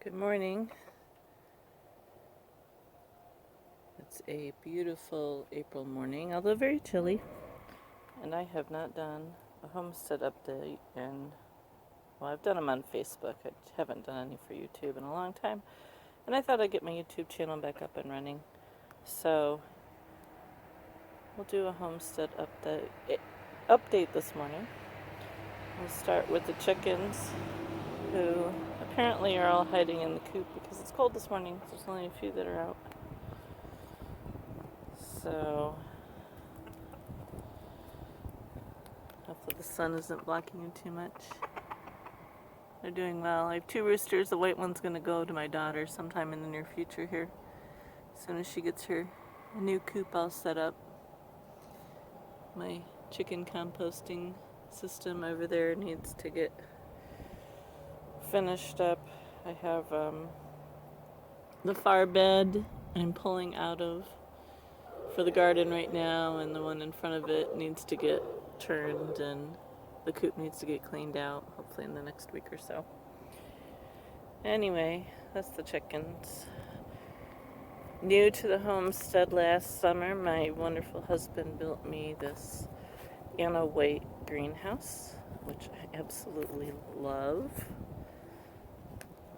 Good morning. It's a beautiful April morning, although very chilly. And I have not done a Homestead update well, I've done them on Facebook. I haven't done any for YouTube in a long time. And I thought I'd get my YouTube channel back up and running. So we'll do a Homestead update this morning. We'll start with the chickens, who apparently are all hiding in the coop because it's cold this morning. There's only a few that are out. So hopefully the sun isn't blocking them too much. They're doing well. I have 2 roosters. The white one's going to go to my daughter sometime in the near future here. As soon as she gets her new coop all set up. My chicken composting system over there needs to get finished up. I have the far bed I'm pulling out of for the garden right now, and the one in front of it needs to get turned, and the coop needs to get cleaned out, hopefully in the next week or so. Anyway, that's the chickens. New to the homestead last summer, my wonderful husband built me this Anna White greenhouse, which I absolutely love.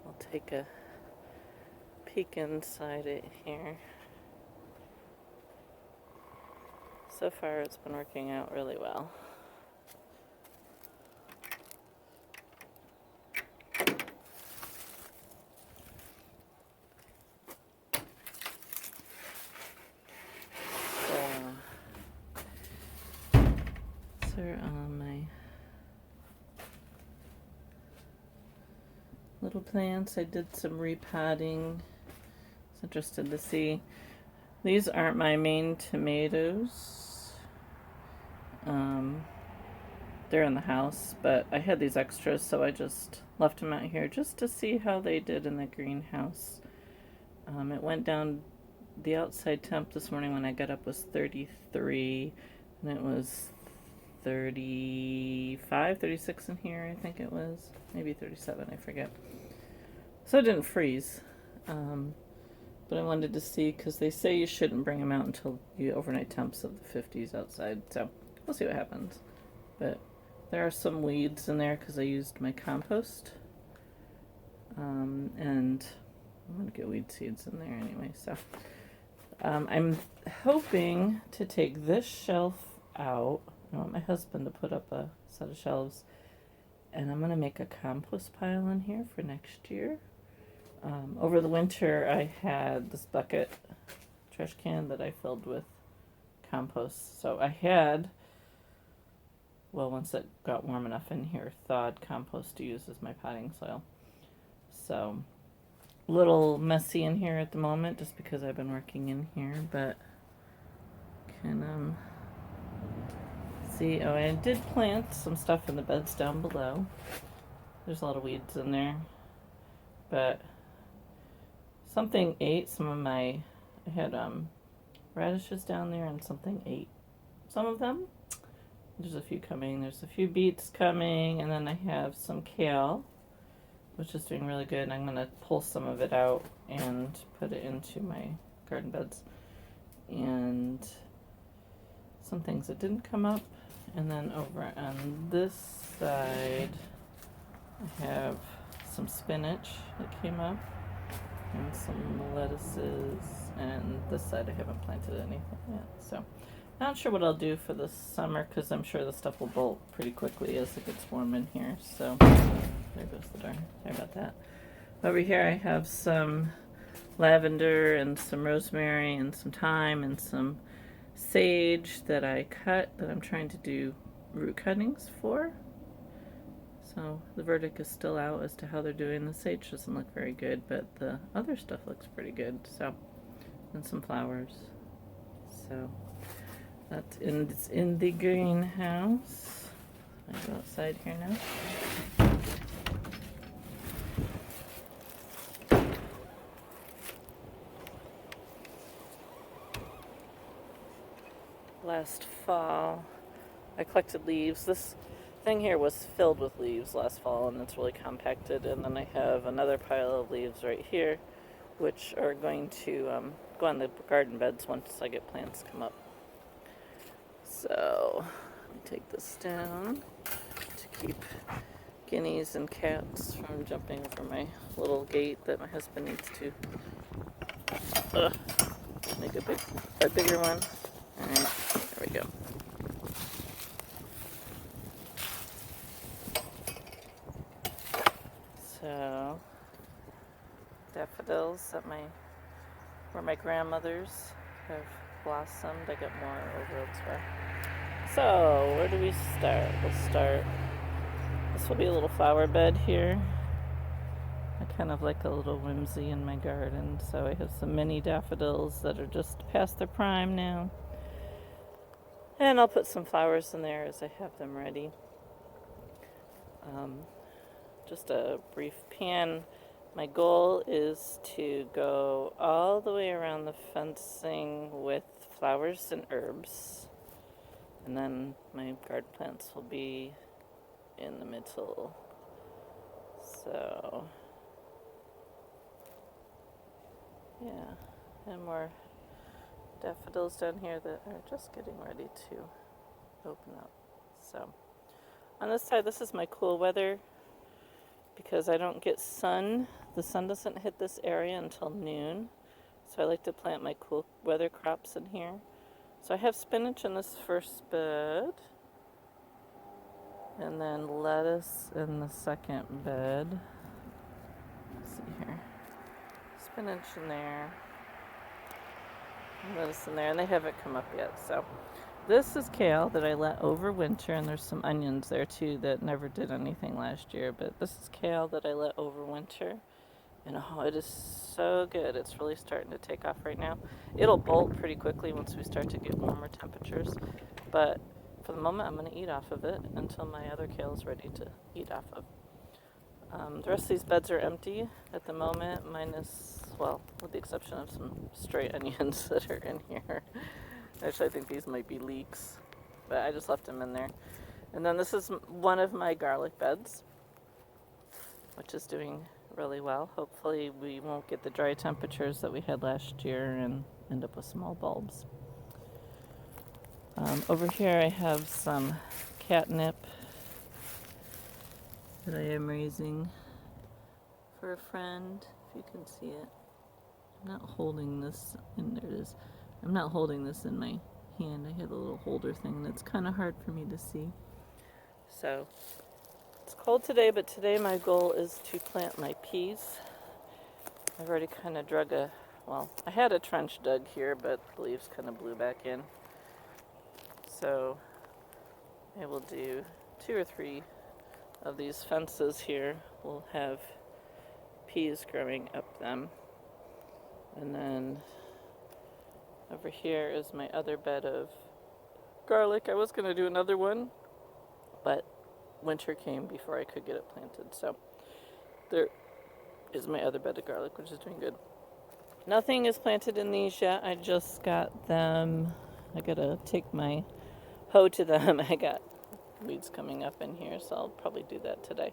I'll take a peek inside it here. So far it's been working out really well. So on my little plants, I did some repotting. It's interesting to see. These aren't my main tomatoes. They're in the house, but I had these extras, so I just left them out here just to see how they did in the greenhouse. It went down, the outside temp this morning when I got up was 33, and it was 35, 36 in here, I think it was. Maybe 37, I forget. So it didn't freeze. But I wanted to see, because they say you shouldn't bring them out until you overnight temps of the 50s outside. So we'll see what happens. But there are some weeds in there because I used my compost. And I'm going to get weed seeds in there anyway. So I'm hoping to take this shelf out. I want my husband to put up a set of shelves. And I'm going to make a compost pile in here for next year. Over the winter, I had this bucket trash can that I filled with compost. So I had, well, once it got warm enough in here, thawed compost to use as my potting soil. So a little messy in here at the moment just because I've been working in here, but can see. Oh, I did plant some stuff in the beds down below. There's a lot of weeds in there, but something ate some of my, I had radishes down there, and something ate some of them. There's a few coming. There's a few beets coming, and then I have some kale, which is doing really good. I'm going to pull some of it out and put it into my garden beds. And some things that didn't come up. And then over on this side, I have some spinach that came up, and some lettuces, and this side I haven't planted anything yet. So not sure what I'll do for this summer, because I'm sure the stuff will bolt pretty quickly as it gets warm in here. So there goes the darn. Sorry about that. Over here I have some lavender and some rosemary and some thyme and some sage that I cut, that I'm trying to do root cuttings for. So the verdict is still out as to how they're doing. The sage doesn't look very good, but the other stuff looks pretty good. So, and some flowers. So that's in the greenhouse. I go outside here now. Last fall, I collected leaves. This thing here was filled with leaves last fall, and it's really compacted. And then I have another pile of leaves right here, which are going to go on the garden beds once I get plants come up. So let me take this down to keep guineas and cats from jumping over my little gate that my husband needs to make a bigger one. All right, there we go. So daffodils where my grandmothers have blossomed. I got more over elsewhere. So where do we start? We'll start. This will be a little flower bed here. I kind of like a little whimsy in my garden, so I have some mini daffodils that are just past their prime now. And I'll put some flowers in there as I have them ready. Just a brief pan. My goal is to go all the way around the fencing with flowers and herbs. And then my garden plants will be in the middle. So, yeah, and more daffodils down here that are just getting ready to open up. So, on this side, this is my cool weather because I don't get sun. The sun doesn't hit this area until noon. So I like to plant my cool weather crops in here. So I have spinach in this first bed. And then lettuce in the second bed. Let's see here. Spinach in there. Lettuce in there. And they haven't come up yet. So this is kale that I let overwinter. And there's some onions there too that never did anything last year. But this is kale that I let overwinter. And oh, it is so good. It's really starting to take off right now. It'll bolt pretty quickly once we start to get warmer temperatures. But for the moment, I'm going to eat off of it until my other kale is ready to eat off of. The rest of these beds are empty at the moment, minus, well, with the exception of some stray onions that are in here. Actually, I think these might be leeks, but I just left them in there. And then this is one of my garlic beds, which is doing really well. Hopefully we won't get the dry temperatures that we had last year and end up with small bulbs. Over here I have some catnip that I am raising for a friend, if you can see it. I'm not holding this, and there it is. I'm not holding this in my hand. I have a little holder thing that's kind of hard for me to see. So it's cold today, but today my goal is to plant my peas. I've already kind of I had a trench dug here, but the leaves kind of blew back in. So I will do 2 or 3 of these fences here. We'll have peas growing up them. And then over here is my other bed of garlic. I was going to do another one, but winter came before I could get it planted. So there is my other bed of garlic, which is doing good. Nothing is planted in these yet. I just got them. I gotta take my hoe to them. I got weeds coming up in here, so I'll probably do that today.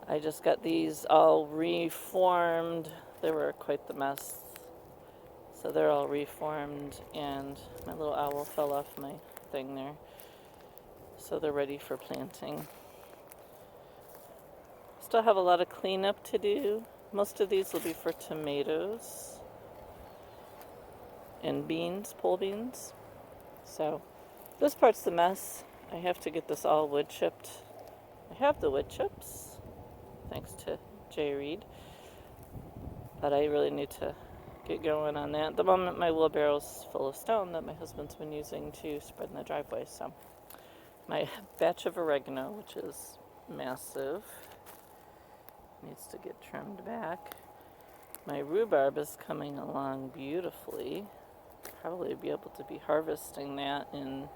I just got these all reformed. They were quite the mess. So they're all reformed, and my little owl fell off my thing there. So they're ready for planting. Still have a lot of cleanup to do. Most of these will be for tomatoes and beans, pole beans. So this part's the mess. I have to get this all wood chipped. I have the wood chips, thanks to Jay Reed. But I really need to get going on that. At the moment, my wheelbarrow's full of stone that my husband's been using to spread in the driveway. So my batch of oregano, which is massive, needs to get trimmed back. My rhubarb is coming along beautifully. Probably be able to be harvesting that in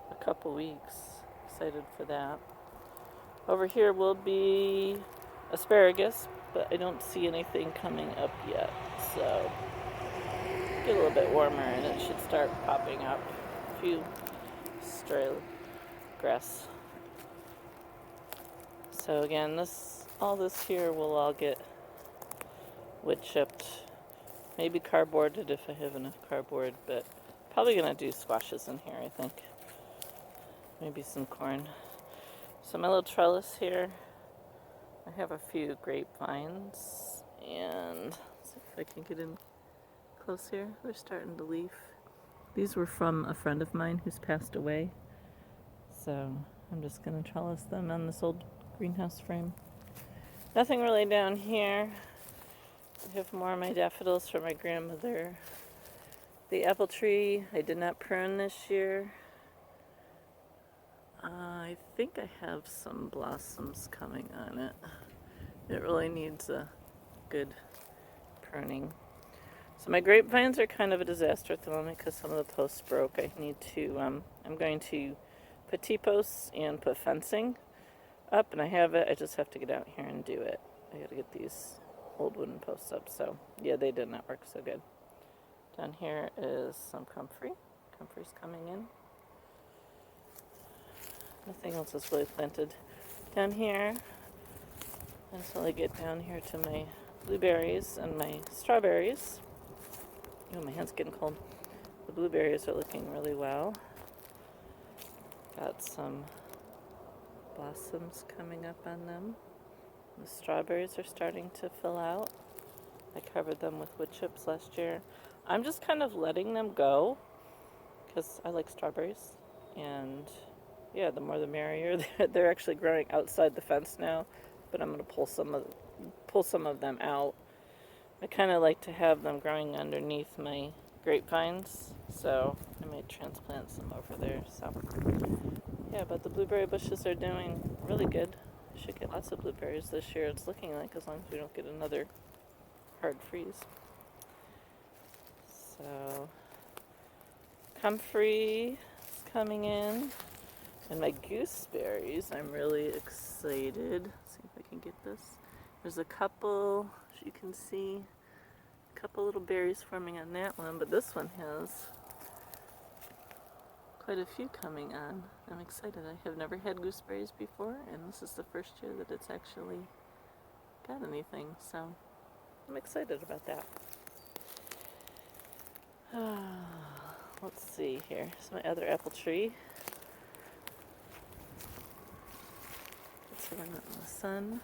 a couple weeks. Excited for that. Over here will be asparagus, but I don't see anything coming up yet. So get a little bit warmer and it should start popping up. A few stray grass So again, all this here will all get wood chipped. Maybe cardboarded if I have enough cardboard, but probably gonna do squashes in here, I think. Maybe some corn. So my little trellis here, I have a few grapevines, and let's see if I can get in close here. They're starting to leaf. These were from a friend of mine who's passed away, so I'm just gonna trellis them on this old greenhouse frame. Nothing really down here. I have more of my daffodils from my grandmother. The apple tree I did not prune this year. I think I have some blossoms coming on it. It really needs a good pruning. So my grapevines are kind of a disaster at the moment because some of the posts broke. I need to, I'm going to put T-posts and put fencing up, and I have it. I just have to get out here and do it. I gotta get these old wooden posts up. So yeah, they did not work so good. Down here is some comfrey. Comfrey's coming in. Nothing else is really planted. Down here, until I get down here to my blueberries and my strawberries. Oh, my hand's getting cold. The blueberries are looking really well. Got some blossoms coming up on them. The strawberries are starting to fill out. I covered them with wood chips last year. I'm just kind of letting them go because I like strawberries, and yeah, the more the merrier. They're actually growing outside the fence now, but I'm going to pull some of them out. I kind of like to have them growing underneath my grapevines, so I might transplant some over there. So yeah, but the blueberry bushes are doing really good. I should get lots of blueberries this year. It's looking like, as long as we don't get another hard freeze. So comfrey is coming in. And my gooseberries, I'm really excited. Let's see if I can get this. There's a couple, as you can see, a couple little berries forming on that one, but this one has quite a few coming on. I'm excited. I have never had gooseberries before, and this is the first year that it's actually got anything, so I'm excited about that. Let's see here. Here's my other apple tree. It's sitting out in the sun.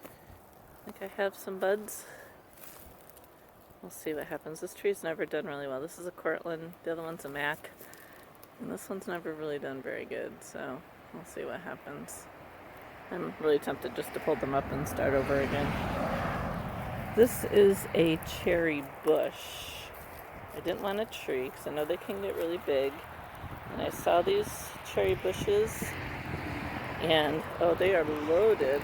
I think I have some buds. We'll see what happens. This tree's never done really well. This is a Cortland, the other one's a Mac, and this one's never really done very good, so we'll see what happens. I'm really tempted just to pull them up and start over again. This is a cherry bush. I didn't want a tree because I know they can get really big, and I saw these cherry bushes, and oh, they are loaded.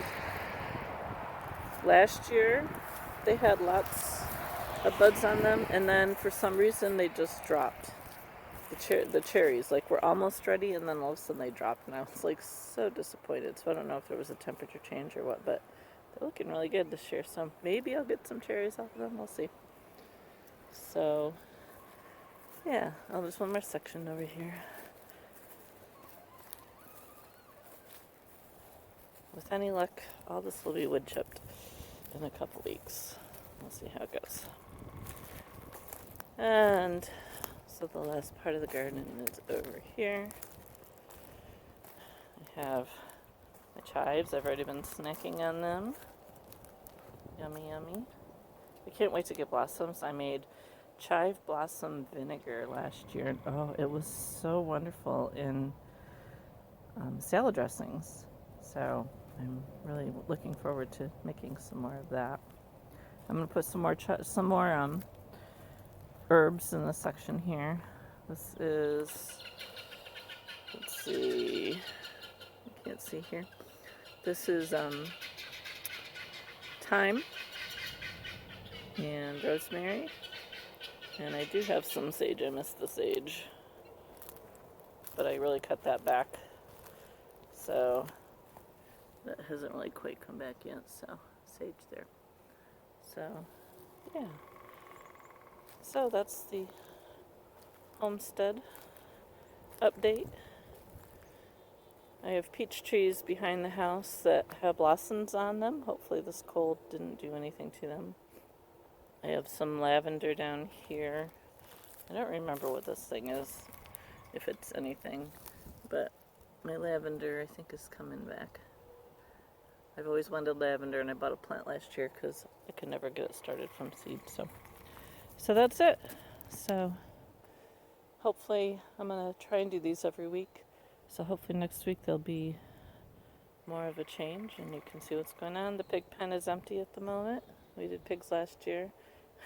Last year they had lots of buds on them, and then for some reason they just dropped. The cherries like were almost ready, and then all of a sudden they dropped, and I was like so disappointed. So I don't know if there was a temperature change or what, but they're looking really good this year, so maybe I'll get some cherries off of them. We'll see. So yeah, oh, there's one more section over here. With any luck, all this will be wood chipped in a couple weeks. We'll see how it goes. And so the last part of the garden is over here. I have my chives. I've already been snacking on them. Yummy, yummy. I can't wait to get blossoms. I made chive blossom vinegar last year. Oh, it was so wonderful in salad dressings. So I'm really looking forward to making some more of that. I'm going to put some more herbs in this section here. This is, let's see, I can't see here. This is thyme and rosemary, and I do have some sage. I missed the sage, but I really cut that back, so that hasn't really quite come back yet. So sage there. So yeah, so that's the Homestead update. I have peach trees behind the house that have blossoms on them. Hopefully this cold didn't do anything to them. I have some lavender down here. I don't remember what this thing is, if it's anything, but my lavender I think is coming back. I've always wanted lavender, and I bought a plant last year because I could never get it started from seed. So that's it. So hopefully I'm gonna try and do these every week. So hopefully next week there'll be more of a change, and you can see what's going on. The pig pen is empty at the moment. We did pigs last year.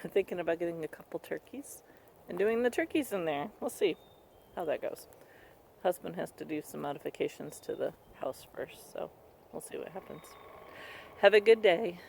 I'm thinking about getting a couple turkeys and doing the turkeys in there. We'll see how that goes. Husband has to do some modifications to the house first, so we'll see what happens. Have a good day.